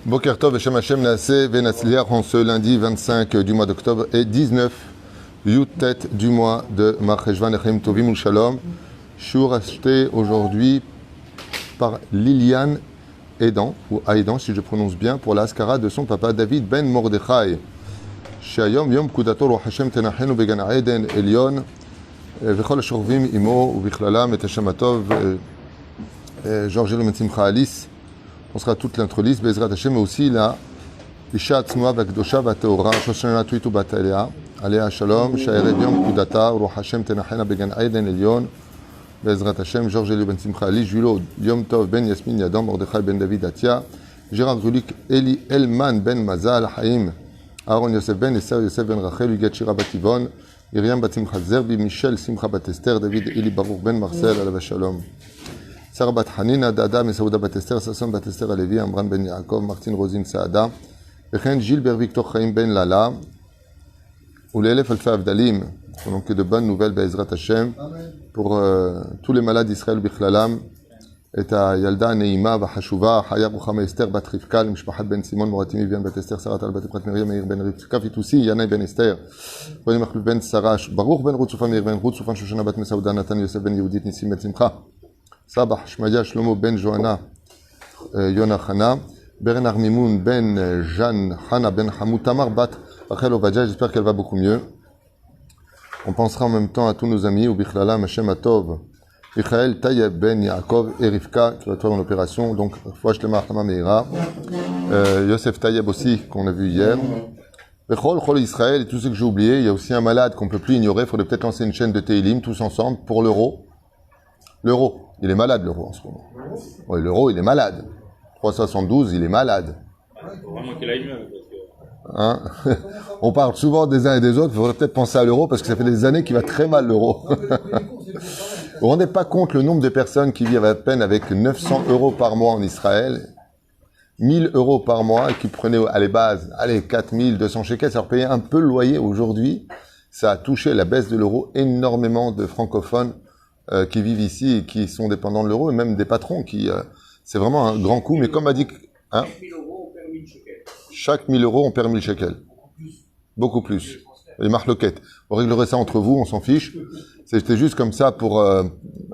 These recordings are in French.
Boker Tov, Hashem Hashem Naaseh Venatzliach en ce lundi 25 du mois d'octobre et 19 Yutet du mois de Marcheshvan Echem Tovim Shalom. Shur acheté aujourd'hui par Liliane Aidan, ou Aidan si je prononce bien, pour l'Askara de son papa David Ben Mordechai. Shayom Yom Kudator ou Hashem Tenachenu Began Aiden Elion Vechol Shorvim Imo ou Bichlalam et Hashem Atov Georges Lometzimcha Alice. On sera toute l'introliste, Bezrat Hashem, mais aussi la Isha Tznoa Vakdosha Vateora, Shoshana Tuitu Batalea, Alea Shalom, Shaered Yom Kudata, Ruach Hashem Tenachena Began Aiden Elion, Bezrat Hashem, Georges Elio Ben Simcha Ali, Julo Yom Tov Ben Yasmin Yadam, Mordechai Ben David Atia, Gérard Zulik, Eli Elman Ben Mazal, Haïm, Aaron Yosef Ben, Esther Yosef Ben Rachel, Ugat Shira Bativon, Myriam Bat Simcha Zerbi, Michel Simcha Bat Esther, David Eli Baruch Ben Marcel, Alava Shalom. Sarah Bat Hanina, Dada, Mesauda Bat Esther, Sasson Bat Esther Alevi, Amran Ben Yaakov, Martine Rosine Saada, Bechen Gilbert Victor Chaim Ben Lala, ou l'élève Alfa Avdalim. Donc de bonnes nouvelles, Be'ezrat Hashem, pour tous les malades d'Israël, Bichlalam, et à Yalda, Neima, Bahashuva, Haya Ruchama Esther, Bat Rivkal, Mishpachat Ben Simon, Moratimi, Vian Bat Esther, Sarat Al Bat Prat Miriam, Meir Ben Rivka, Fitoussi, Yana Ben Esther, René Machluf Ben Sarash, Baruch Ben Rutzufan, Meir Ben Rutzufan, Shoshana Bat Mesauda, Nathan Yosef Ben Yehudit, Nissim Bet Simcha. Sabah, Shmaya, Shlomo Ben Johanna, Yona Chana, Bernard Mimoun Ben Jeanne Hana Ben Hamoud, Tamar Bat Rachel Ovadja, j'espère qu'elle va beaucoup mieux. On pensera en même temps à tous nos amis, Ubichlalam, Hashem Atov, Michael Tayeb Ben Yaakov et Rivka, qui va être dans l'opération, donc Fouach Lema Achama Meira, Yosef Tayeb aussi, qu'on a vu hier. Bechol, Chol Israël, et tout ce que j'ai oublié, il y a aussi un malade qu'on ne peut plus ignorer, il faudrait peut-être lancer une chaîne de Teilim, tous ensemble, pour l'euro. L'euro, il est malade l'euro en ce moment. Oui, l'euro, il est malade. 3,72, il est malade. Vraiment qu'il aille mieux. Hein? On parle souvent des uns et des autres, il faudrait peut-être penser à l'euro parce que ça fait des années qu'il va très mal l'euro. Vous ne vous rendez pas compte le nombre de personnes qui vivent à peine avec 900 euros par mois en Israël, 1000 euros par mois, et qui prenaient à les bases, 4200 shekels, ça leur payait un peu le loyer aujourd'hui. Ça a touché la baisse de l'euro énormément de francophones qui vivent ici et qui sont dépendants de l'euro, et même des patrons qui... c'est vraiment un grand coup, mais comme a dit... Hein, chaque 1000 euros, on perd 1000 shekels. Beaucoup plus. Les marloquettes. On réglerait ça entre vous, on s'en fiche. C'était juste comme ça pour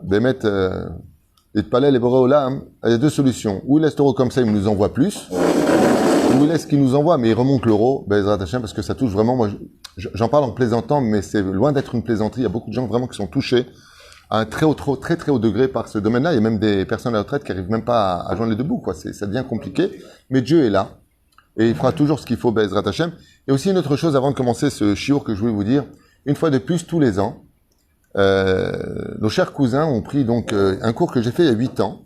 mettre... et de palais les boréolam. Il y a deux solutions. Ou il laisse l'euro comme ça, il nous envoie plus. Ou il laisse qu'il nous envoie, mais il remonte l'euro. Bezrat Hashem, parce que ça touche vraiment... Moi, j'en parle en plaisantant, mais c'est loin d'être une plaisanterie. Il y a beaucoup de gens vraiment qui sont touchés à un très haut degré par ce domaine-là. Il y a même des personnes à la retraite qui n'arrivent même pas à joindre les deux bouts, quoi. Ça devient compliqué. Mais Dieu est là. Et il fera toujours ce qu'il faut, Be'ezrat Hashem. Et aussi une autre chose avant de commencer ce shiur que je voulais vous dire. Une fois de plus, tous les ans, nos chers cousins ont pris donc un cours que j'ai fait il y a 8 ans.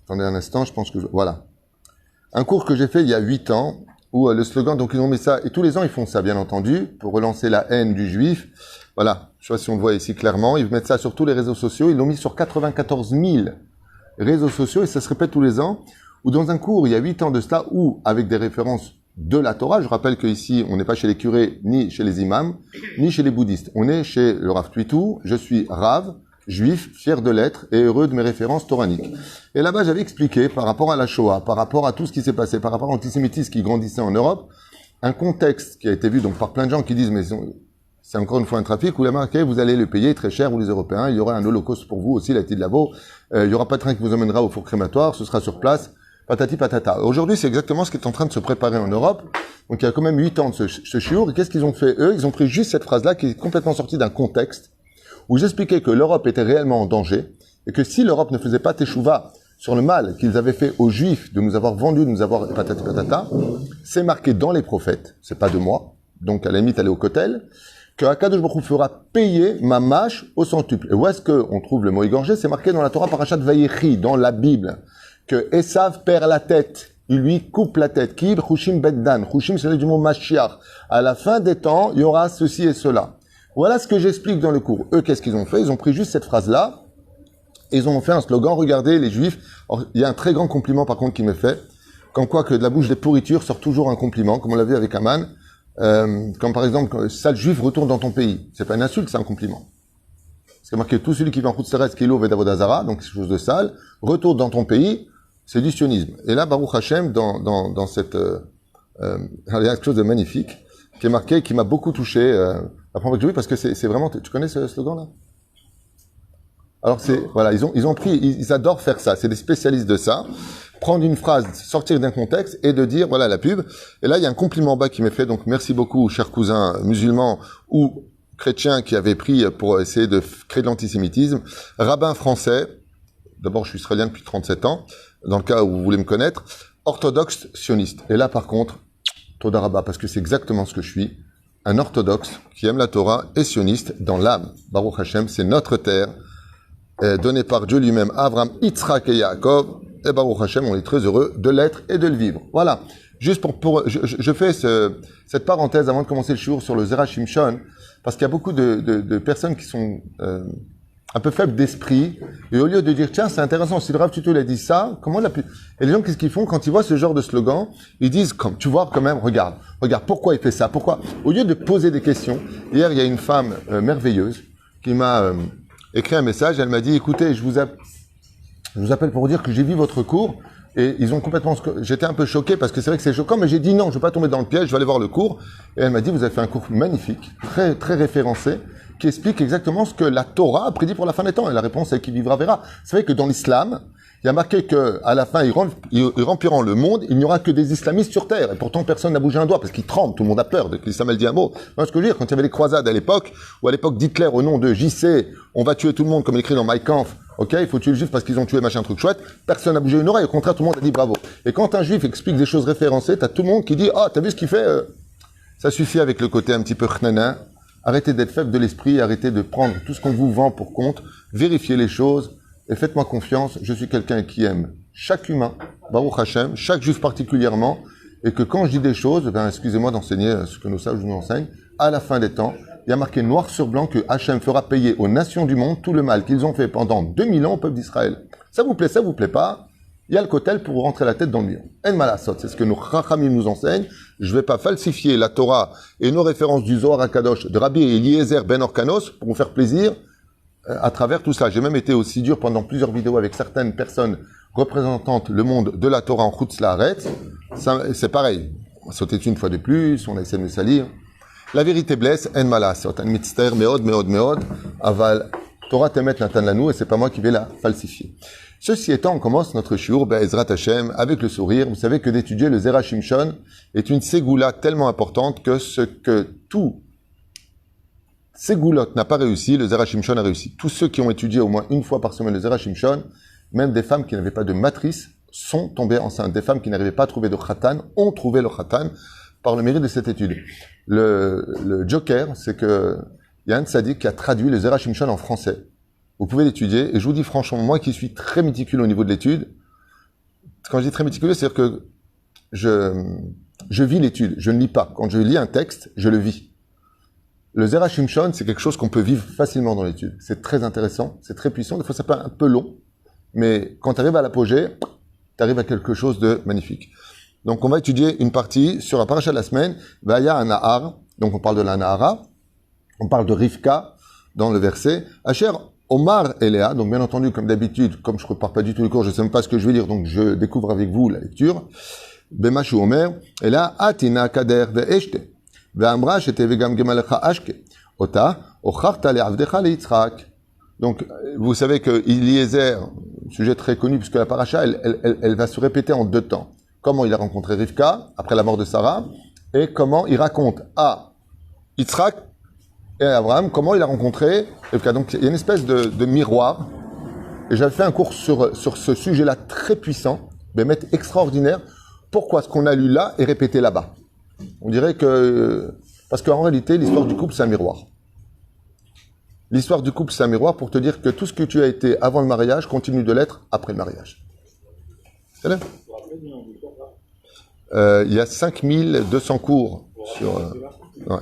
Attendez un instant, je pense que... Voilà. Un cours que j'ai fait il y a 8 ans, où le slogan, donc ils ont mis ça, et tous les ans ils font ça, bien entendu, pour relancer la haine du juif. Voilà, je sais pas si on le voit ici clairement, ils mettent ça sur tous les réseaux sociaux, ils l'ont mis sur 94 000 réseaux sociaux, et ça se répète tous les ans, où dans un cours, il y a 8 ans de cela, où, avec des références de la Torah, je rappelle qu'ici, on n'est pas chez les curés, ni chez les imams, ni chez les bouddhistes. On est chez le Rav Tuitou, je suis Rav, juif, fier de l'être, et heureux de mes références toraniques. Et là-bas, j'avais expliqué, par rapport à la Shoah, par rapport à tout ce qui s'est passé, par rapport à l'antisémitisme qui grandissait en Europe, un contexte qui a été vu donc par plein de gens qui disent, mais c'est encore une fois un trafic, où il a marqué, vous allez le payer très cher, vous les Européens, il y aura un holocauste pour vous aussi, la de Lavo, il y aura pas de train qui vous emmènera au four crématoire, ce sera sur place, patati patata. Aujourd'hui, c'est exactement ce qui est en train de se préparer en Europe. Donc il y a quand même 8 ans de ce shiur, et qu'est-ce qu'ils ont fait eux? Ils ont pris juste cette phrase-là qui est complètement sortie d'un contexte, où j'expliquais que l'Europe était réellement en danger, et que si l'Europe ne faisait pas teshuva sur le mal qu'ils avaient fait aux Juifs, de nous avoir vendus, de nous avoir patati patata, c'est marqué dans les prophètes, c'est pas de moi, donc à la limite aller au kotel, que Akadosh Baruch Hu fera payer ma mâche au centuple. Et où est-ce qu'on trouve le mot égorgé? C'est marqué dans la Torah Parashat Vayechi, dans la Bible, que Esav perd la tête, il lui coupe la tête. Kib Chushim Beddan, Chushim c'est du mot Mashiach. À la fin des temps, il y aura ceci et cela. Voilà ce que j'explique dans le cours. Eux, qu'est-ce qu'ils ont fait? Ils ont pris juste cette phrase-là, et ils ont fait un slogan, regardez les Juifs. Alors, il y a un très grand compliment par contre qui m'est fait, comme quoi que de la bouche des pourritures sort toujours un compliment, comme on l'a vu avec Aman. Comme par exemple, sale juif retourne dans ton pays. C'est pas une insulte, c'est un compliment. C'est marqué tout celui qui va en route terrestre, Kilo Vedavodazara, donc quelque chose de sale, retourne dans ton pays. c'est du sionisme. Et là, Baruch Hashem, dans cette... il y a quelque chose de magnifique qui est marqué, qui m'a beaucoup touché la première fois que j'ai vu, parce que c'est vraiment... Tu connais ce slogan-là? Alors voilà, ils adorent faire ça. C'est des spécialistes de ça. Prendre une phrase, sortir d'un contexte et de dire, voilà, la pub. Et là, il y a un compliment bas qui m'est fait. Donc, merci beaucoup, chers cousins musulmans ou chrétiens qui avaient pris pour essayer de créer de l'antisémitisme. Rabbin français. D'abord, je suis israélien depuis 37 ans. Dans le cas où vous voulez me connaître. Orthodoxe sioniste. Et là, par contre, Toda Rabba, parce que c'est exactement ce que je suis. Un orthodoxe qui aime la Torah et sioniste dans l'âme. Baruch Hashem, c'est notre terre. Donné par Dieu lui-même, Abraham, Yitzhak et Yaakov, et Baruch Hashem, on est très heureux de l'être et de le vivre. Voilà. Juste je fais cette parenthèse avant de commencer le shiur sur le Zera Shimshon, parce qu'il y a beaucoup de personnes qui sont un peu faibles d'esprit, et au lieu de dire, tiens, c'est intéressant, si le Rav Tutu a dit ça, comment l'a pu... Et les gens, qu'est-ce qu'ils font quand ils voient ce genre de slogan? Ils disent, comme, tu vois, quand même, regarde, pourquoi il fait ça, pourquoi? Au lieu de poser des questions, hier, il y a une femme merveilleuse qui m'a... écrit un message, elle m'a dit, écoutez, je vous appelle pour vous dire que j'ai vu votre cours, et ils ont complètement... J'étais un peu choqué, parce que c'est vrai que c'est choquant, mais j'ai dit non, je ne vais pas tomber dans le piège, je vais aller voir le cours. Et elle m'a dit, vous avez fait un cours magnifique, très, très référencé, qui explique exactement ce que la Torah a prédit pour la fin des temps. Et la réponse est qui vivra verra. C'est vrai que dans l'islam, il y a marqué que à la fin, ils rempliront le monde, il n'y aura que des islamistes sur terre. Et pourtant, personne n'a bougé un doigt, parce qu'ils tremblent, tout le monde a peur de que l'islam elle dit un mot. Moi, ce que je veux dire, quand il y avait les croisades à l'époque, ou à l'époque d'Hitler, au nom de JC, on va tuer tout le monde, comme écrit dans Mein Kampf, ok, il faut tuer le juif parce qu'ils ont tué machin truc chouette, personne n'a bougé une oreille, au contraire, tout le monde a dit bravo. Et quand un juif explique des choses référencées, t'as tout le monde qui dit, ah, t'as vu ce qu'il fait, Ça suffit avec le côté un petit peu chnanin. Arrêtez d'être faible de l'esprit, arrêtez de prendre tout ce qu'on vous vend pour compte, vérifiez les choses, et faites-moi confiance, je suis quelqu'un qui aime chaque humain, Baruch Hashem, chaque juif particulièrement, et que quand je dis des choses, ben, excusez-moi d'enseigner ce que nos sages nous enseignent, à la fin des temps, il y a marqué noir sur blanc que Hachem fera payer aux nations du monde tout le mal qu'ils ont fait pendant 2000 ans au peuple d'Israël. Ça vous plaît pas, il y a le kotel pour rentrer la tête dans le lion. En malasot, c'est ce que nos chachamim nous enseignent. Je vais pas falsifier la Torah et nos références du Zohar HaKadosh de Rabbi Eliezer ben Orkanos pour vous faire plaisir à travers tout ça. J'ai même été aussi dur pendant plusieurs vidéos avec certaines personnes représentant le monde de la Torah en Chutz La'aretz. C'est pareil. On a sauté une fois de plus, on a essayé de me salir. La vérité blesse, en malasot, en mitzter, meod, aval, Torah temet natan lanu, et c'est pas moi qui vais la falsifier. Ceci étant, on commence notre shiur, Be'ezrat Hashem, avec le sourire. Vous savez que d'étudier le Zera Shimshon est une ségoula tellement importante que ce que tout ségoulot n'a pas réussi, le Zera Shimshon a réussi. Tous ceux qui ont étudié au moins une fois par semaine le Zera Shimshon, même des femmes qui n'avaient pas de matrice, sont tombées enceintes. Des femmes qui n'arrivaient pas à trouver de khatan, ont trouvé le khatan par le mérite de cette étude. Le joker, c'est que il y a un tzaddik qui a traduit le Zera Shimshon en français. Vous pouvez l'étudier, et je vous dis franchement, moi qui suis très méticuleux au niveau de l'étude, quand je dis très méticuleux, c'est-à-dire que je vis l'étude, je ne lis pas. Quand je lis un texte, je le vis. Le Zera Shimshon, c'est quelque chose qu'on peut vivre facilement dans l'étude. C'est très intéressant, c'est très puissant, des fois ça peut être un peu long, mais quand tu arrives à l'apogée, tu arrives à quelque chose de magnifique. Donc on va étudier une partie sur la paracha de la semaine, Vaya Anahar, donc on parle de la Nahara, on parle de Rivka dans le verset, Asher Omar et Léa, donc bien entendu, comme d'habitude, comme je ne prépare pas du tout le cours, je ne sais même pas ce que je vais lire, donc je découvre avec vous la lecture. Bemashu Omer, et là, Atina Kader ve'eshte, ve'amra shete ve'gam gemalecha ashke, ota, ocharta le'avdecha le'yitzrak. Donc, vous savez que Eliezer, sujet très connu, puisque la paracha, elle va se répéter en deux temps. Comment il a rencontré Rivka, après la mort de Sarah, et comment il raconte à Yitzhak et Abraham, comment il a rencontré Rivka. Donc, il y a une espèce de miroir. Et j'avais fait un cours sur ce sujet-là très puissant, mais extraordinaire. Pourquoi ce qu'on a lu là est répété là-bas? On dirait que... Parce qu'en réalité, l'histoire du couple, c'est un miroir. L'histoire du couple, c'est un miroir pour te dire que tout ce que tu as été avant le mariage continue de l'être après le mariage. C'est là? Il y a 5200 cours sur... ouais.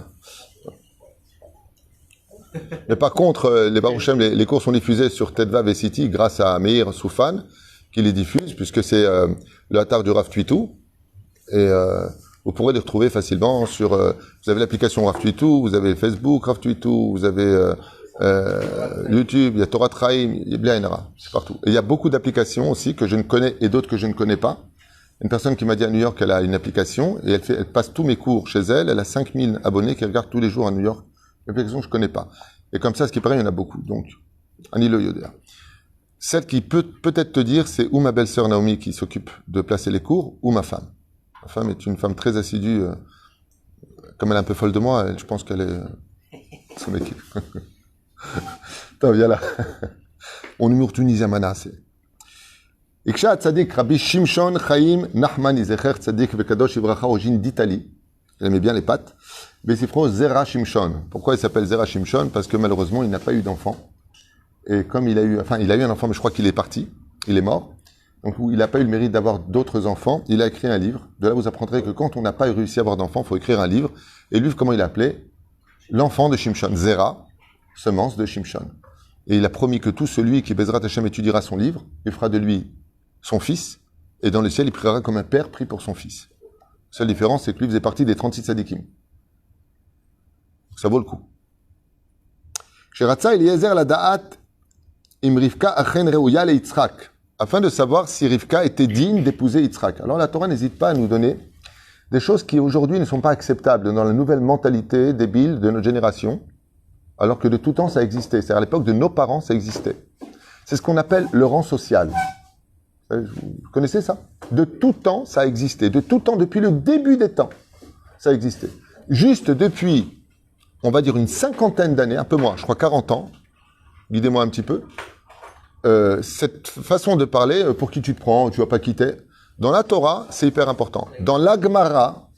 Mais par contre, les Baruch Hashem, les cours sont diffusés sur Tedvav et City grâce à Meir Soufan, qui les diffuse, puisque c'est le hatar du Rav Twitou. Et vous pourrez les retrouver facilement sur... vous avez l'application Rav Twitou, vous avez Facebook Rav Twitou, vous avez YouTube, il y a Torah Traim, il y a Blainara, c'est partout. Et il y a beaucoup d'applications aussi que je ne connais et d'autres que je ne connais pas. Une personne qui m'a dit à New York qu'elle a une application et elle passe tous mes cours chez elle. Elle a 5000 abonnés qui regardent tous les jours à New York. Une application que je connais pas. Et comme ça, ce qui paraît, il y en a beaucoup. Donc, Annie Le Yoder. Celle qui peut peut-être te dire, c'est ou ma belle-sœur Naomi qui s'occupe de placer les cours, ou ma femme. Ma femme est une femme très assidue. Comme elle est un peu folle de moi, je pense qu'elle est son équipe. Attends, viens là. On humour tunisien manassé. Iksha Tzadik, Rabbi Shimshon Chaim Nachmani, Zecher Tzadik Vekadosh Ibracha, origine d'Italie. Il aimait bien les pâtes. Besifro Zera Shimshon. Pourquoi il s'appelle Zera Shimshon? Parce que malheureusement, il n'a pas eu d'enfant. Et comme il a eu un enfant, mais je crois qu'il est parti. Il est mort. Donc, il n'a pas eu le mérite d'avoir d'autres enfants. Il a écrit un livre. De là, vous apprendrez que quand on n'a pas réussi à avoir d'enfant, il faut écrire un livre. Et le livre, comment il l'a appelé? L'enfant de Shimshon. Zera, semence de Shimshon. Et il a promis que tout celui qui Bezrat Hashem étudiera son livre, il fera de lui son fils, et dans le ciel, il priera comme un père prie pour son fils. La seule différence, c'est que lui faisait partie des 36 sadikim. Ça vaut le coup. Sheratza Eliezer la da'at im Rivka achen reuya le Yitzhak, afin de savoir si Rivka était digne d'épouser Yitzhak. Alors la Torah n'hésite pas à nous donner des choses qui aujourd'hui ne sont pas acceptables dans la nouvelle mentalité débile de notre génération, alors que de tout temps ça existait. C'est-à-dire à l'époque de nos parents, ça existait. C'est ce qu'on appelle le rang social. Vous connaissez ça? De tout temps, ça existait. De tout temps, depuis le début des temps, ça existait. Juste depuis, on va dire une cinquantaine d'années, un peu moins, je crois 40 ans, guidez-moi un petit peu, cette façon de parler, pour qui tu te prends, tu vas pas quitter, dans la Torah, c'est hyper important. Dans la Gemara,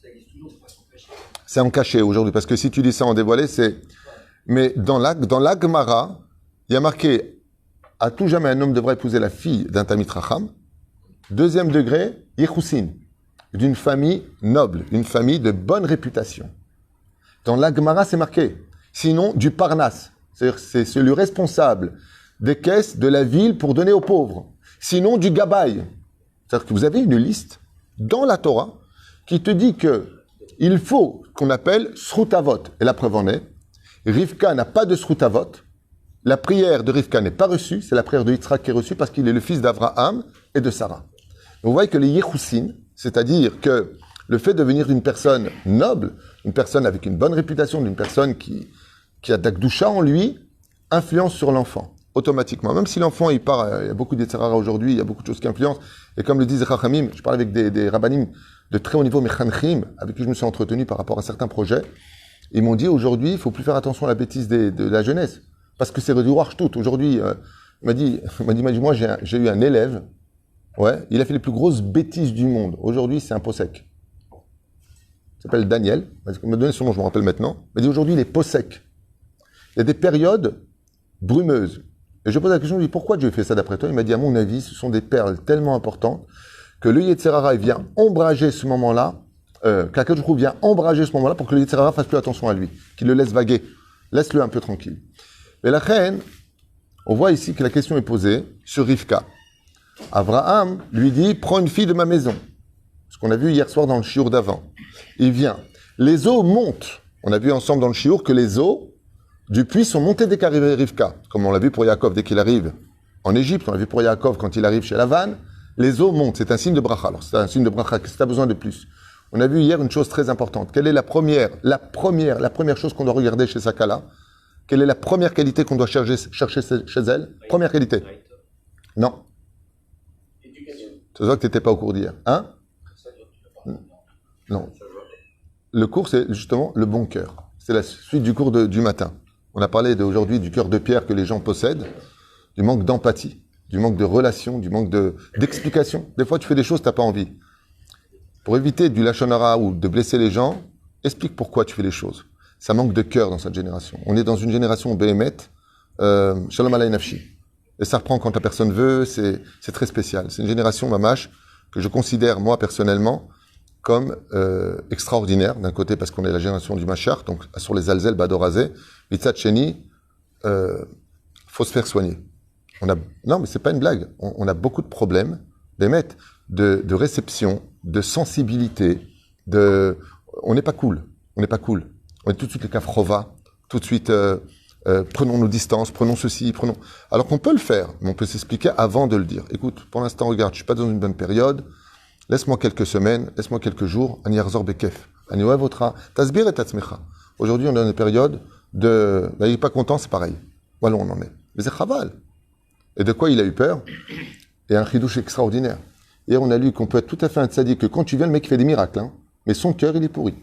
c'est en caché aujourd'hui, parce que si tu dis ça en dévoilé, c'est... Mais dans la Gemara, il y a marqué, à tout jamais un homme devrait épouser la fille d'un Talmid Chacham. Deuxième degré, Yechoussin, d'une famille noble, une famille de bonne réputation. Dans la Gemara, c'est marqué. Sinon, du Parnas, c'est-à-dire c'est celui responsable des caisses de la ville pour donner aux pauvres. Sinon, du Gabaï. C'est-à-dire que vous avez une liste dans la Torah qui te dit que il faut qu'on appelle Srutavot. Et la preuve en est, Rivka n'a pas de Srutavot. La prière de Rivka n'est pas reçue, c'est la prière de Yitzhak qui est reçue parce qu'il est le fils d'Abraham et de Sarah. Donc vous voyez que les Yechoussin, c'est-à-dire que le fait de devenir une personne noble, une personne avec une bonne réputation, une personne qui a d'Akdoucha en lui, influence sur l'enfant, automatiquement. Même si l'enfant, il part, il y a beaucoup d'Etzerara aujourd'hui, il y a beaucoup de choses qui influencent. Et comme le disent les Chachamim, je parle avec des rabbanim de très haut niveau, Mechanchim, avec qui je me suis entretenu par rapport à certains projets. Ils m'ont dit, aujourd'hui, il faut plus faire attention à la bêtise de la jeunesse. Parce que c'est du tout. Aujourd'hui, il m'a dit, moi, j'ai eu un élève, ouais, il a fait les plus grosses bêtises du monde. Aujourd'hui, c'est un possèque. Il s'appelle Daniel. Il m'a donné son nom, je me rappelle maintenant. Il m'a dit, aujourd'hui, il est possèque. Il y a des périodes brumeuses. Et je pose la question, je lui dis, pourquoi Dieu fait ça d'après toi? Il m'a dit, à mon avis, ce sont des perles tellement importantes que le Yetzirara vient ombrager ce moment-là, qu'Akadosh vient ombrager ce moment-là pour que le Yetzirara fasse plus attention à lui, qu'il le laisse vaguer. Laisse-le un peu tranquille. Mais la reine, on voit ici que la question est posée sur Rivka. Abraham lui dit, prends une fille de ma maison. Ce qu'on a vu hier soir dans le shiur d'avant. Il vient. Les eaux montent. On a vu ensemble dans le shiur que les eaux du puits sont montées dès qu'arrivait Rivka. Comme on l'a vu pour Yaakov dès qu'il arrive en Égypte. On l'a vu pour Yaakov quand il arrive chez Lavan. Les eaux montent. C'est un signe de bracha. Alors c'est un signe de bracha. Qu'est-ce que tu as besoin de plus? On a vu hier une chose très importante. Quelle est la première chose qu'on doit regarder chez Sakala? Quelle est la première qualité qu'on doit chercher chez elle? Première qualité. Non. C'est ça que tu n'étais pas au cours d'hier. Hein? Non. Le cours, c'est justement le bon cœur. C'est la suite du cours du matin. On a parlé aujourd'hui du cœur de pierre que les gens possèdent, du manque d'empathie, du manque de relation, du manque d'explication. Des fois, tu fais des choses, tu n'as pas envie. Pour éviter du lachon hara ou de blesser les gens, explique pourquoi tu fais les choses. Ça manque de cœur dans cette génération. On est dans une génération béhémet, shalom alay nafshi. Et ça reprend quand la personne veut, c'est très spécial. C'est une génération, mamash, que je considère, moi, personnellement, comme extraordinaire, d'un côté, parce qu'on est la génération du Machar, donc sur les alzel, badorazé, mitzat sheni, faut se faire soigner. Non, mais c'est pas une blague. On a beaucoup de problèmes, béhémet, de réception, de sensibilité, on n'est pas cool. On est tout de suite le kafrova, tout de suite prenons nos distances, prenons ceci, prenons... Alors qu'on peut le faire, mais on peut s'expliquer avant de le dire. Écoute, pour l'instant, regarde, je suis pas dans une bonne période, laisse-moi quelques semaines, laisse-moi quelques jours, ani yarzor bekef, ani oevotra, tasbir et tatzmecha. Aujourd'hui, on est dans une période de... Là, il n'est pas content, c'est pareil. Voilà où on en est. Mais c'est chaval. Et de quoi il a eu peur? Et un chidouche extraordinaire. Hier, on a lu qu'on peut être tout à fait un tzaddik, que quand tu viens, le mec fait des miracles, hein, mais son cœur, il est pourri.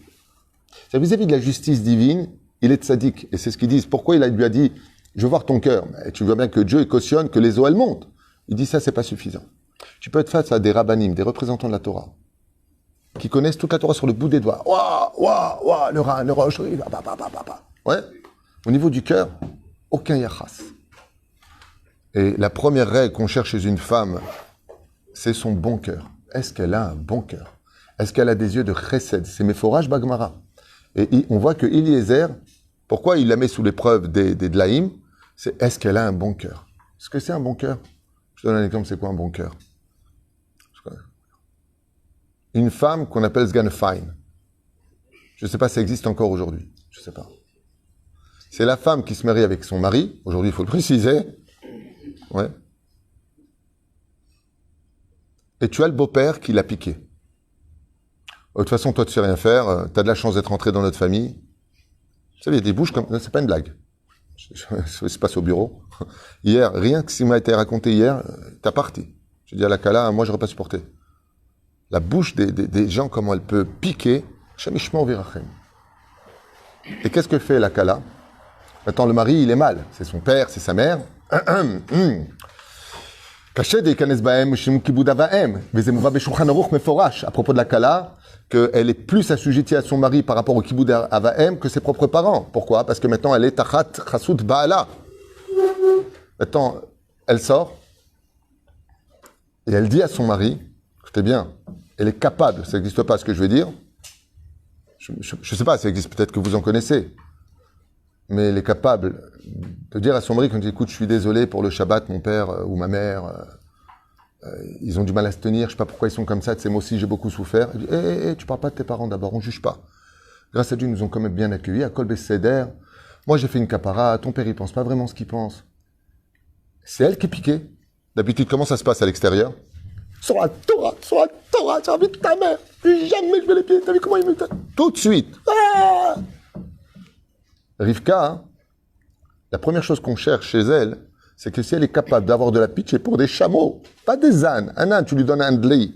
C'est vis-à-vis de la justice divine, il est tzaddik. Et c'est ce qu'ils disent. Pourquoi lui a dit, je veux voir ton cœur? Mais tu vois bien que Dieu cautionne que les eaux, elles montent. Il dit, ça, c'est pas suffisant. Tu peux être face à des rabbanim, des représentants de la Torah, qui connaissent toute la Torah sur le bout des doigts. Ouah, le rein, le roche, ouais. Au niveau du cœur, aucun yachas. Et la première règle qu'on cherche chez une femme, c'est son bon cœur. Est-ce qu'elle a un bon cœur? Est-ce qu'elle a des yeux de chesed? C'est Meforach Bagmara. Et on voit que Eliezer, pourquoi il la met sous l'épreuve des dlaïm, c'est est-ce qu'elle a un bon cœur? Est-ce que c'est un bon cœur? Je te donne un exemple, c'est quoi un bon cœur? Une femme qu'on appelle Sganfein. Je ne sais pas si ça existe encore aujourd'hui. Je ne sais pas. C'est la femme qui se marie avec son mari. Aujourd'hui, il faut le préciser. Ouais. Et tu as le beau-père qui l'a piqué. De toute façon, toi, tu sais rien faire. Tu as de la chance d'être entré dans notre famille. Vous savez, il y a des bouches comme... C'est pas une blague. Ça se passe au bureau. Hier, rien que ce qui m'a été raconté hier, t'as parti. Je dis à la Kala, moi, j'aurais pas supporté. La bouche des gens, comment elle peut piquer. Shamishma virachem. Et qu'est-ce que fait la Kala? Maintenant, le mari, il est mal. C'est son père, c'est sa mère. À propos de la Kala, qu'elle est plus assujettie à son mari par rapport au Kibboud Avaem que ses propres parents. Pourquoi? Parce que maintenant, elle est Tachat Chasut Baala. Maintenant, elle sort et elle dit à son mari, écoutez bien, elle est capable, ça n'existe pas ce que je veux dire, je ne sais pas, ça existe peut-être que vous en connaissez, mais elle est capable de dire à son mari quand il dit, écoute, je suis désolé pour le Shabbat, mon père ou ma mère, ils ont du mal à se tenir, je ne sais pas pourquoi ils sont comme ça, tu sais, moi aussi j'ai beaucoup souffert. Elle dit, tu ne parles pas de tes parents d'abord, on ne juge pas. Grâce à Dieu, ils nous ont quand même bien accueillis, à Kol Besséder. Moi j'ai fait une capara, ton père il ne pense pas vraiment ce qu'il pense. C'est elle qui est piquée. D'habitude, comment ça se passe à l'extérieur? Sur la Torah, j'ai envie de ta mère. Jamais je vais les pieds. T'as vu comment il me... Tout de suite. Ah, Rivka, hein, la première chose qu'on cherche chez elle, c'est que si elle est capable d'avoir de la pitch pour des chameaux, pas des ânes. Un âne, tu lui donnes un dlei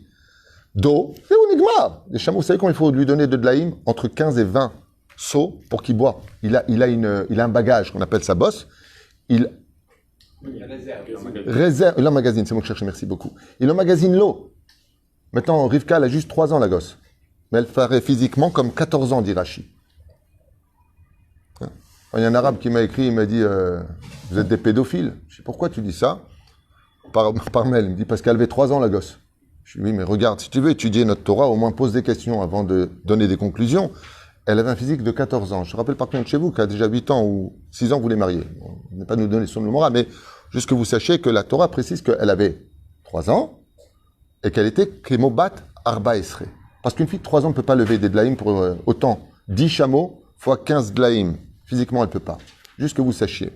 d'eau, c'est unigma. Les chameaux, vous savez combien il faut lui donner de dlaïm? Entre 15 et 20 seaux pour qu'il boit. Il a un bagage qu'on appelle sa bosse. Il emmagasine, c'est moi que je cherchais, merci beaucoup. Il emmagasine l'eau. Maintenant, Rivka, elle a juste 3 ans, la gosse. Mais elle ferait physiquement comme 14 ans, dit Rashi. Il y a un arabe qui m'a écrit, il m'a dit vous êtes des pédophiles. Je dis pourquoi tu dis ça? Par mail, il me dit parce qu'elle avait 3 ans, la gosse. Je dis oui, mais regarde, si tu veux étudier notre Torah, au moins pose des questions avant de donner des conclusions. Elle avait un physique de 14 ans. Je rappelle par contre chez vous qu'à déjà 8 ans ou 6 ans, vous les mariez. Bon, on n'est pas nous donner son moral, mais juste que vous sachiez que la Torah précise qu'elle avait 3 ans et qu'elle était Kemobat Arba Esre. Parce qu'une fille de 3 ans ne peut pas lever des dlaïm pour autant 10 chameaux fois 15 dlaïm. Physiquement, elle ne peut pas. Juste que vous sachiez.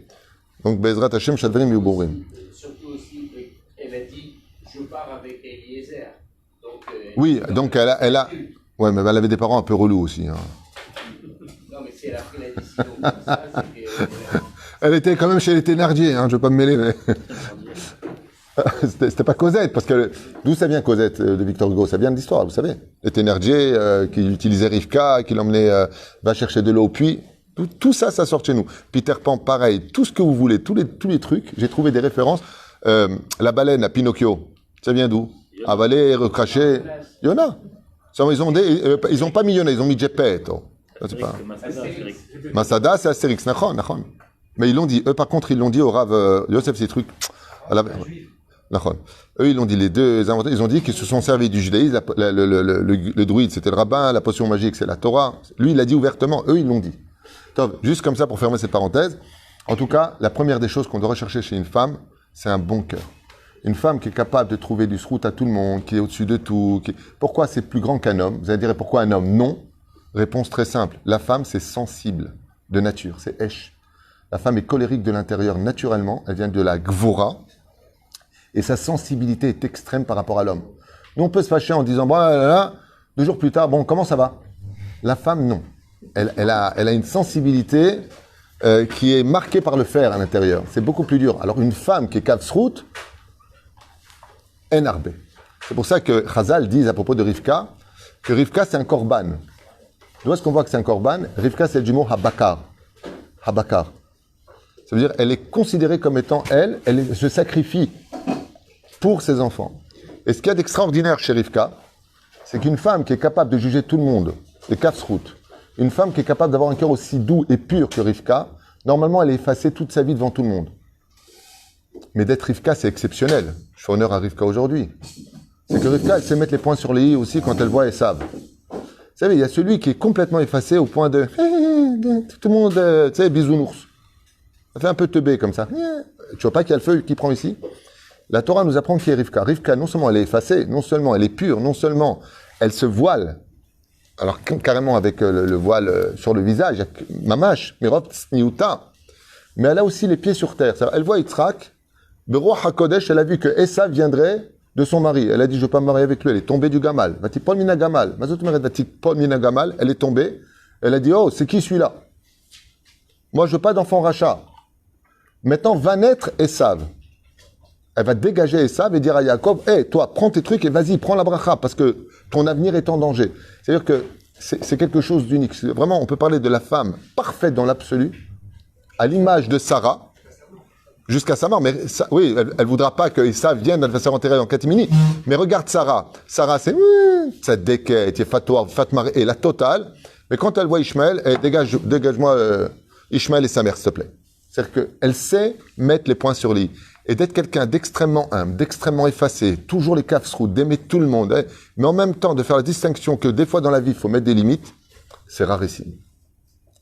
Donc, Bezrat Hashem, Shadvarim Yuborim. Surtout aussi, elle a dit, je pars avec Eliezer. Donc, oui, donc elle a... Ouais, mais elle avait des parents un peu relous aussi. Hein. Non, mais si elle a pris la décision comme ça, c'est que... Elle était quand même chez les Thénardier, hein, je ne vais pas me mêler, mais... C'était pas Cosette, parce que... D'où ça vient Cosette de Victor Hugo? Ça vient de l'histoire, vous savez. Les Thénardier qui utilisaient Rivka, qui l'emmenaient va chercher de l'eau au puits. Tout ça, ça sort chez nous. Peter Pan, pareil. Tout ce que vous voulez, tous les trucs. J'ai trouvé des références. La baleine à Pinocchio, ça vient d'où? Avaler, recracher. Il y en a. Ils ont pas mis Yona, ils ont mis Geppetto. Masada, c'est Astérix. Nachon. Mais ils l'ont dit. Eux, par contre, ils l'ont dit au Rav Yosef, ces trucs. Nachon. Eux, ils l'ont dit, les deux inventeurs, ils ont dit qu'ils se sont servis du judaïsme. Le druide, c'était le rabbin. La potion magique, c'est la Torah. Lui, il l'a dit ouvertement. Eux, ils l'ont dit. Juste comme ça pour fermer cette parenthèse. En tout cas, la première des choses qu'on doit rechercher chez une femme, c'est un bon cœur. Une femme qui est capable de trouver du srout à tout le monde, qui est au-dessus de tout. Pourquoi c'est plus grand qu'un homme? Vous allez dire pourquoi un homme? Non. Réponse très simple. La femme, c'est sensible de nature. C'est esh. La femme est colérique de l'intérieur naturellement, elle vient de la gvora, et sa sensibilité est extrême par rapport à l'homme. Nous, on peut se fâcher en disant, bon, là, 2 jours plus tard, bon, comment ça va? La femme, non. Elle a une sensibilité qui est marquée par le fer à l'intérieur. C'est beaucoup plus dur. Alors, une femme qui est kavsrout, enarbé. C'est pour ça que Chazal dit à propos de Rivka, que Rivka, c'est un korban. D'où est-ce qu'on voit que c'est un korban? Rivka, c'est du mot habakar. Habakar. Ça veut dire, elle est considérée comme étant elle se sacrifie pour ses enfants. Et ce qu'il y a d'extraordinaire chez Rivka, c'est qu'une femme qui est capable de juger tout le monde, les kafsrout, une femme qui est capable d'avoir un cœur aussi doux et pur que Rivka, normalement, elle est effacée toute sa vie devant tout le monde. Mais d'être Rivka, c'est exceptionnel. Je fais honneur à Rivka aujourd'hui. C'est que Rivka, elle sait mettre les points sur les i aussi quand elle voit Esav. Vous savez, il y a celui qui est complètement effacé au point de... Tout le monde, tu sais, bisounours. Ça fait un peu teubé comme ça. Tu vois pas qu'il y a le feu qui prend ici? La Torah nous apprend qui est Rivka. Rivka, non seulement elle est effacée, non seulement elle est pure, non seulement elle se voile, alors carrément avec le voile sur le visage, mamash, mirot tsniuta, mais elle a aussi les pieds sur terre. Elle voit Yitzhak, Beroach HaKodesh, elle a vu que Esav viendrait de son mari. Elle a dit, je ne veux pas me marier avec lui. Elle est tombée du gamal. Vati Paul Mina Gamal. Mazot Meret Vati Paul Mina Gamal. Elle est tombée. Elle a dit, oh, c'est qui celui-là? Moi, je veux pas d'enfant rachat. Maintenant, va naître Esav. Elle va dégager Esav et dire à Yaakov, hé, toi, prends tes trucs et vas-y, prends la bracha, parce que ton avenir est en danger. C'est-à-dire que c'est quelque chose d'unique. Vraiment, on peut parler de la femme parfaite dans l'absolu, à l'image de Sarah, jusqu'à sa mort. Mais oui, elle voudra pas que Esav vienne, elle va se faire enterrer en catimini. Mais regarde Sarah. Sarah, c'est sa déquête, Fatmar et la totale. Mais quand elle voit Ishmaël, dégage-moi Ishmaël et sa mère, s'il te plaît. C'est-à-dire qu'elle sait mettre les points sur les i. Et d'être quelqu'un d'extrêmement humble, d'extrêmement effacé, toujours les kafsrout, d'aimer tout le monde, mais en même temps de faire la distinction que des fois dans la vie, il faut mettre des limites, c'est rarissime.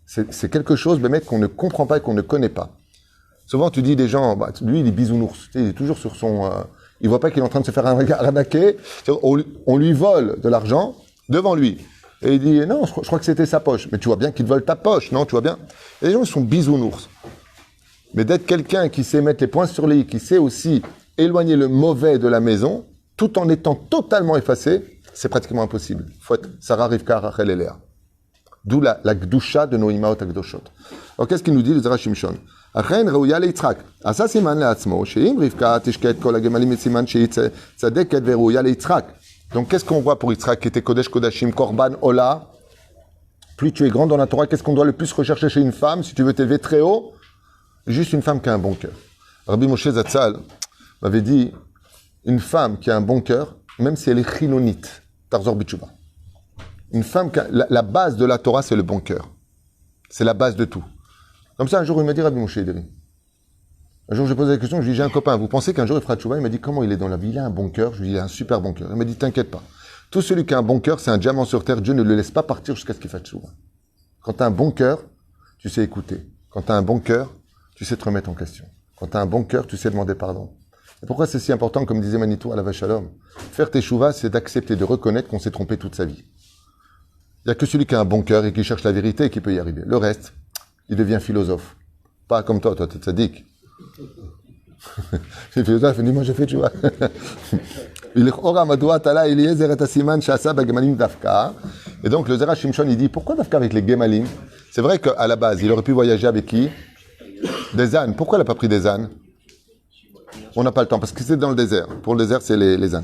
C'est quelque chose, mais mec, qu'on ne comprend pas et qu'on ne connaît pas. Souvent, tu dis des gens, bah, lui, il est bisounours. Tu sais, il est toujours sur son... il voit pas qu'il est en train de se faire arnaquer. On lui vole de l'argent devant lui. Et il dit, non, je crois que c'était sa poche. Mais tu vois bien qu'il vole ta poche, non? Tu vois bien? Et les gens, ils sont bisounours. Mais d'être quelqu'un qui sait mettre les points sur les i, qui sait aussi éloigner le mauvais de la maison, tout en étant totalement effacé, c'est pratiquement impossible. Faut être Sarah, Rivka, Rachel et Léa. D'où la gdusha de nos imaot akdoshot. Alors qu'est-ce qu'il nous dit le Zera Shimshon? Achen raouya leitzrak. Asa siman leatzmo, sheim Rivka tishket kol hagemalim et siman shei tzadeket verouya leitzrak. Donc qu'est-ce qu'on voit pour Yitzhak qui était Kodesh Kodashim, Korban, Ola? Plus tu es grand dans la Torah, qu'est-ce qu'on doit le plus rechercher chez une femme si tu veux t'élever très haut? Juste une femme qui a un bon cœur. Rabbi Moshe Zatzal m'avait dit, une femme qui a un bon cœur, même si elle est chilonite, Tarzor Bichouba. Une femme qui a, la base de la Torah, c'est le bon cœur. C'est la base de tout. Comme ça, un jour, il m'a dit, Rabbi Moshe Ederi. Un jour, j'ai posé la question, je lui ai dit, j'ai un copain, vous pensez qu'un jour il fera tchouva? Il m'a dit, comment il est dans la vie? Il a un bon cœur. Je lui ai dit, il a un super bon cœur. Il m'a dit, t'inquiète pas. Tout celui qui a un bon cœur, c'est un diamant sur terre. Dieu ne le laisse pas partir jusqu'à ce qu'il fasse tchouva. Quand tu as un bon cœur, tu sais écouter. Quand tu as un bon cœur, tu sais te remettre en question. Quand tu as un bon cœur, tu sais demander pardon. Et pourquoi c'est si important, comme disait Manitou à la vache à l'homme? Faire teshuva, c'est d'accepter, de reconnaître qu'on s'est trompé toute sa vie. Il n'y a que celui qui a un bon cœur et qui cherche la vérité qui peut y arriver. Le reste, il devient philosophe. Pas comme toi, t'es tzaddik. C'est philosophe, il dit, moi j'ai fait teshuva. Et donc le Zera Shimshon, il dit, pourquoi Dafka avec les Gemalim? C'est vrai qu'à la base, il aurait pu voyager avec qui? Des ânes. Pourquoi il n'a pas pris des ânes? On n'a pas le temps, parce que c'est dans le désert. Pour le désert, c'est les ânes.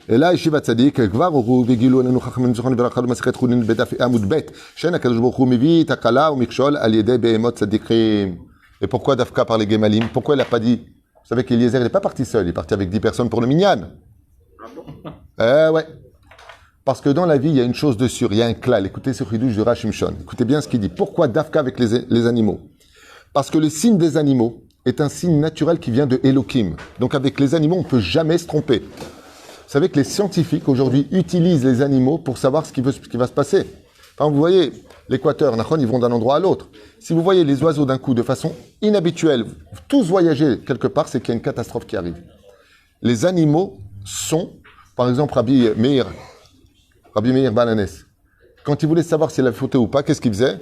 Et là, Yeshiva Tzadik, כבר הורו והגילו עלינו חכמים זכרון לברכה במסכת חולין בדף עמוד ב' שאין הקדוש ברוך הוא מביא תקלה ומכשול על ידי בהמות צדיקים. Et pourquoi Dafka par les Gemalim? Pourquoi il n'a pas dit? Vous savez qu'Eliezer n'est pas parti seul, il est parti avec 10 personnes pour le minyan. Ouais. Parce que dans la vie, il y a une chose de sûre, il y a un klal. Écoutez ce chidouche de Rashimshon. Écoutez bien ce qu'il dit. Pourquoi Dafka avec les animaux? Parce que le signe des animaux est un signe naturel qui vient de Elohim. Donc avec les animaux, on ne peut jamais se tromper. Vous savez que les scientifiques aujourd'hui utilisent les animaux pour savoir ce qui va se passer. Enfin, vous voyez, l'équateur, ils vont d'un endroit à l'autre. Si vous voyez les oiseaux d'un coup de façon inhabituelle, tous voyager quelque part, c'est qu'il y a une catastrophe qui arrive. Les animaux sont, par exemple, Rabbi Meir Balanes, quand il voulait savoir s'il avait fauté ou pas, qu'est-ce qu'il faisait?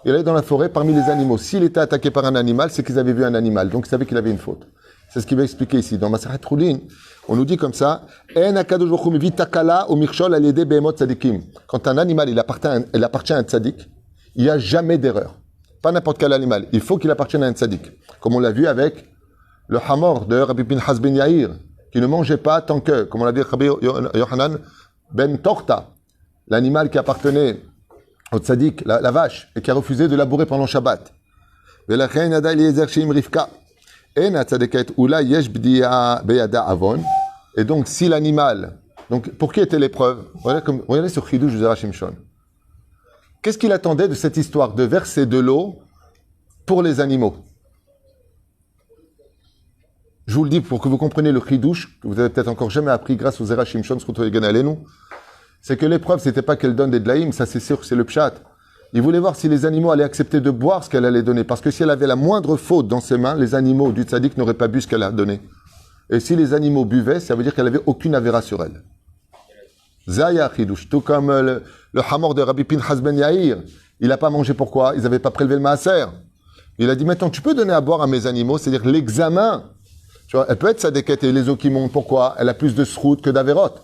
Il allait dans la forêt parmi les animaux. S'il était attaqué par un animal, c'est qu'ils avaient vu un animal. Donc, ils savaient qu'il avait une faute. C'est ce qu'il va expliquer ici. Dans Masechet Choulin, on nous dit comme ça, quand un animal il appartient à un tzaddik, il n'y a jamais d'erreur. Pas n'importe quel animal. Il faut qu'il appartienne à un tzaddik. Comme on l'a vu avec le hamor de Rabbi Pinchas ben Yair, qui ne mangeait pas tant que, comme on l'a dit Rabbi Yohanan ben Torta, l'animal qui appartenait au tzaddik, la vache, et qui a refusé de labourer pendant Shabbat. Et donc, si l'animal... Donc, pour qui était l'épreuve? Regardez sur Chidouche du Zera Shimshon. Qu'est-ce qu'il attendait de cette histoire de verser de l'eau pour les animaux? Je vous le dis pour que vous compreniez le Chidouche, que vous avez peut-être encore jamais appris grâce au Zera Shimshon, c'est que l'épreuve, c'était pas qu'elle donne des dlaïm, ça c'est sûr que c'est le pshat. Il voulait voir si les animaux allaient accepter de boire ce qu'elle allait donner. Parce que si elle avait la moindre faute dans ses mains, les animaux du tzaddik n'auraient pas bu ce qu'elle a donné. Et si les animaux buvaient, ça veut dire qu'elle n'avait aucune avéra sur elle. Zaya Chidouche. Tout comme le hamor de Rabbi Pinchas ben Yair. Il n'a pas mangé pourquoi? Ils n'avaient pas prélevé le maaser. Il a dit, maintenant, tu peux donner à boire à mes animaux, c'est-à-dire l'examen. Tu vois, elle peut être sadéquette et les eaux qui montent. Pourquoi? Elle a plus de srout que d'averot.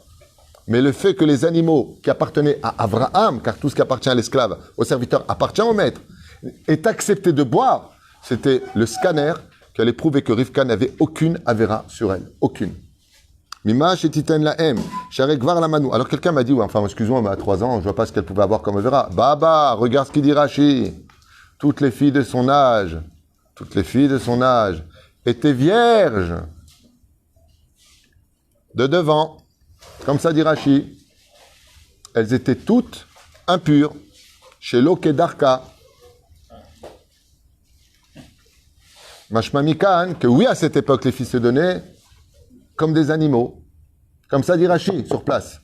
Mais le fait que les animaux qui appartenaient à Abraham, car tout ce qui appartient à l'esclave, au serviteur, appartient au maître, est accepté de boire, c'était le scanner qui allait prouver que Rivka n'avait aucune avéra sur elle. Aucune. Mima shetiten la em, sharek var la manu. Alors quelqu'un m'a dit, ouais, enfin, excuse-moi, mais à 3 ans, je vois pas ce qu'elle pouvait avoir comme avéra. Baba, regarde ce qu'il dit Rashi. Toutes les filles de son âge étaient vierges de devant. Comme ça dit Rashi, elles étaient toutes impures chez Lokedarka. Mashmamikan, que oui, à cette époque, les filles se donnaient comme des animaux. Comme ça dit Rashi, sur place.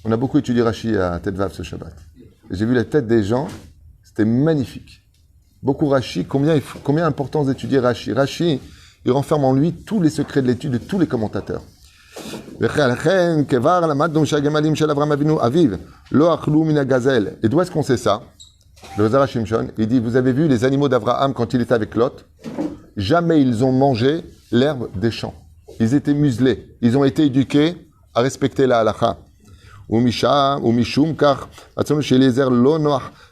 On a beaucoup étudié Rashi à Tête Vav ce Shabbat. Et j'ai vu la tête des gens, c'était magnifique. Beaucoup Rashi, combien d'importance d'étudier Rashi. Rashi, il renferme en lui tous les secrets de l'étude de tous les commentateurs. Et d'où est-ce qu'on sait ça? Le Zera Shimshon, il dit, vous avez vu les animaux d'Abraham quand il était avec Lot? Jamais ils ont mangé l'herbe des champs. Ils étaient muselés. Ils ont été éduqués à respecter la halakha.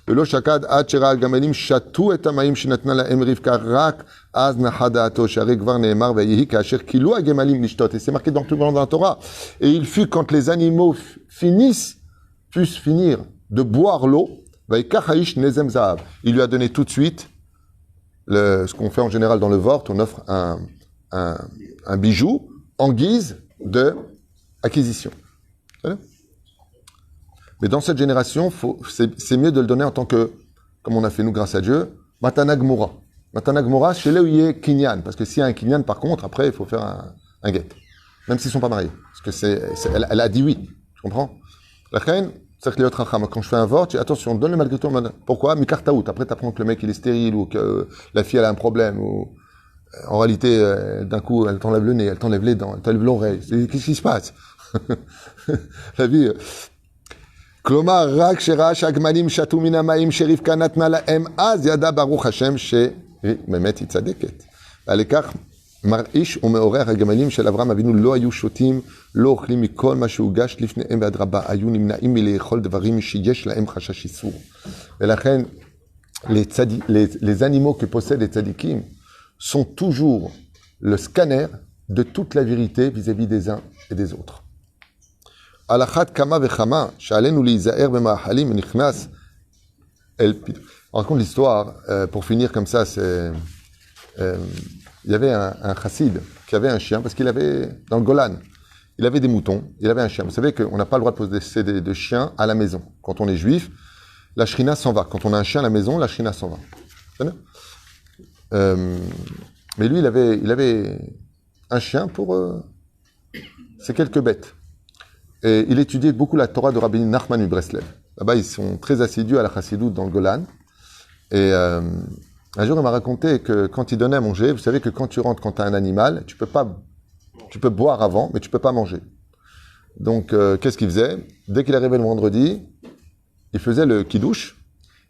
ולא שקד עד שראה הגמלים שתו את המים שנתנה להם רבקה רק אז נחה דעתו שהרי כבר נאמר ויהי כאשר כילו הגמלים לשתות. Et c'est marqué dans tout le monde dans la Torah. Et il fut quand les animaux puissent finir de boire l'eau, ויקח האיש נזם זהב. Il lui a donné tout de suite ce qu'on fait en général dans le vort, on offre un bijou en guise de acquisition. Mais dans cette génération, c'est mieux de le donner en tant que, comme on a fait nous grâce à Dieu, Matana Gmora. Matana Gmora, chez là où il y a Kinyan. Parce que s'il y a un Kinyan, par contre, après, il faut faire un guet. Même s'ils ne sont pas mariés. Parce que elle a dit oui. Tu comprends? La reine, c'est que quand je fais un vort, tu dis attention, donne-le malgré tout. Pourquoi? Mikartaout. Après, tu apprends que le mec, il est stérile ou que la fille, elle a un problème. Ou en réalité, d'un coup, elle t'enlève le nez, elle t'enlève les dents, elle t'enlève l'oreille. Qu'est-ce qui se passe? La vie... כלומר, רק שראה שהגמלים שתו מן המים שרבקה נתנה להם, אז ידע ברוך השם שבאמת היא צדקת. ועל כך מרעיש ומעורר הגמלים של אברהם אבינו לא היו שותים, לא אוכלים מכל מה שהוגש לפניהם ואדרבה, היו נמנעים מלאכול דברים שיש להם חשש איסור. ולכן, les animaux que possèdent les tzadikim sont toujours le scanner de toute la vérité vis-à-vis des uns et des autres. Alachat kama vechama, shalenu lizaer b'ma'achalim nichnas el pid. On raconte l'histoire, pour finir comme ça, il y avait un chassid qui avait un chien, parce qu'il avait, dans le Golan, il avait des moutons, il avait un chien. Vous savez qu'on n'a pas le droit de posséder de chiens à la maison. Quand on est juif, la shrina s'en va. Quand on a un chien à la maison, la shrina s'en va. Mais lui, il avait un chien pour ses quelques bêtes. Et il étudiait beaucoup la Torah de Rabbi Nachman Breslev. Là-bas, ils sont très assidus à la chassidoute dans le Golan. Et un jour, il m'a raconté que quand il donnait à manger, vous savez que quand tu rentres, quand tu as un animal, tu peux boire avant, mais tu peux pas manger. Donc, qu'est-ce qu'il faisait? Dès qu'il arrivait le vendredi, il faisait le kidouche,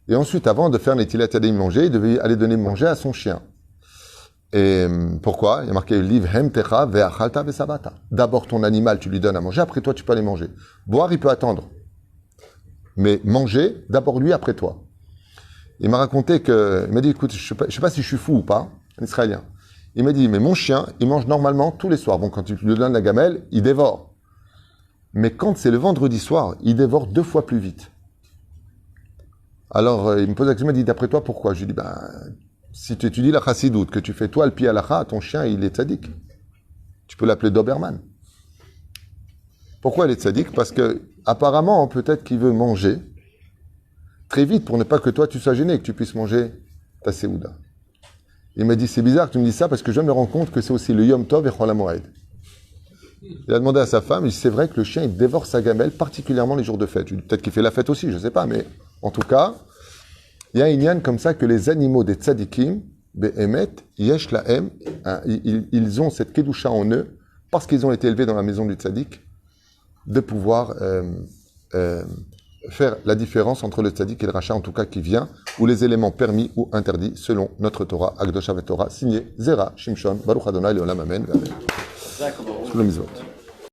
Et ensuite, avant de faire Netilat Yadayim manger, il devait aller donner manger à son chien. Et pourquoi? Il y a marqué Liv Hem Techa Ve'achalta Ve'sabata. D'abord ton animal, tu lui donnes à manger, après toi, tu peux aller manger. Boire, il peut attendre. Mais manger, d'abord lui, après toi. Il m'a raconté que, il m'a dit, écoute, je sais pas si je suis fou ou pas, un Israélien. Il m'a dit, mais mon chien, il mange normalement tous les soirs. Bon, quand tu lui donnes la gamelle, il dévore. Mais quand c'est le vendredi soir, il dévore 2 fois plus vite. Alors, il me pose la question, il m'a dit, d'après toi, pourquoi? Je lui dis, si tu étudies la chassidoute, que tu fais toi le pied à la ton chien, il est tzaddik. Tu peux l'appeler Doberman. Pourquoi il est tzaddik? Parce que, apparemment, peut-être qu'il veut manger très vite pour ne pas que toi tu sois gêné et que tu puisses manger ta séouda. Il m'a dit, c'est bizarre que tu me dises ça parce que je me rends compte que c'est aussi le Yom Tov et Chol HaMoed. Il a demandé à sa femme, il dit, c'est vrai que le chien, il dévore sa gamelle, particulièrement les jours de fête. Peut-être qu'il fait la fête aussi, je ne sais pas, mais en tout cas, il y a un yann comme ça que les animaux des tzadikim, be'emet, yesh lahem, ils ont cette kedusha en eux, parce qu'ils ont été élevés dans la maison du tzadik, de pouvoir faire la différence entre le tzadik et le rachat, en tout cas qui vient, ou les éléments permis ou interdits, selon notre Torah, Akdosha Torah, signé Zera, Shimshon, Baruch Adonai, Leolam Amen, Amen. Sous le mitzvot.